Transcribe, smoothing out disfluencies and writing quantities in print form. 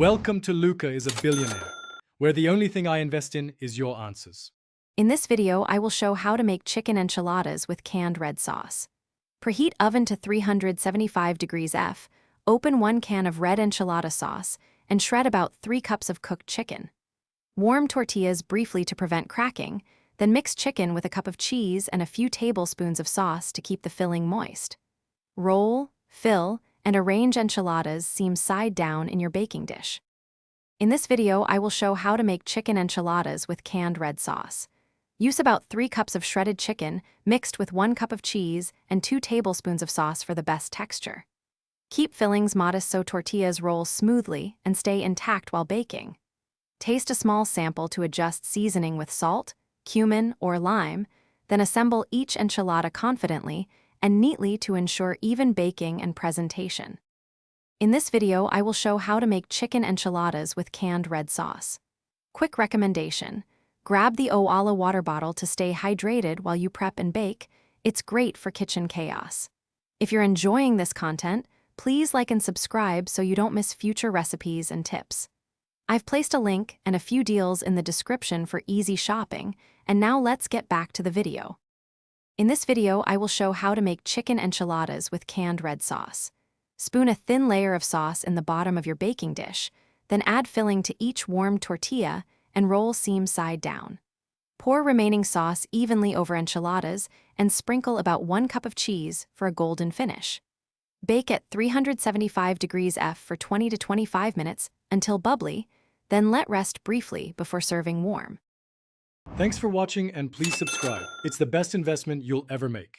Welcome to Luca is a Billionaire, where the only thing I invest in is your answers. In this video, I will show how to make chicken enchiladas with canned red sauce. Preheat oven to 375 degrees F, open 1 can of red enchilada sauce, and shred about 3 cups of cooked chicken. Warm tortillas briefly to prevent cracking, then mix chicken with a cup of cheese and a few tablespoons of sauce to keep the filling moist. Roll, fill, and arrange enchiladas seam side down in your baking dish. In this video, I will show how to make chicken enchiladas with canned red sauce. Use about 3 cups of shredded chicken mixed with 1 cup of cheese and 2 tablespoons of sauce for the best texture. Keep fillings modest so tortillas roll smoothly and stay intact while baking. Taste a small sample to adjust seasoning with salt, cumin, or lime, then assemble each enchilada confidently and neatly to ensure even baking and presentation. In this video, I will show how to make chicken enchiladas with canned red sauce. Quick recommendation: grab the Owala water bottle to stay hydrated while you prep and bake. It's great for kitchen chaos. If you're enjoying this content, please like and subscribe so you don't miss future recipes and tips. I've placed a link and a few deals in the description for easy shopping, and now let's get back to the video. In this video, I will show how to make chicken enchiladas with canned red sauce. Spoon a thin layer of sauce in the bottom of your baking dish, then add filling to each warmed tortilla and roll seam side down. Pour remaining sauce evenly over enchiladas and sprinkle about 1 cup of cheese for a golden finish. Bake at 375 degrees F for 20 to 25 minutes until bubbly, then let rest briefly before serving warm. Thanks for watching and please subscribe. It's the best investment you'll ever make.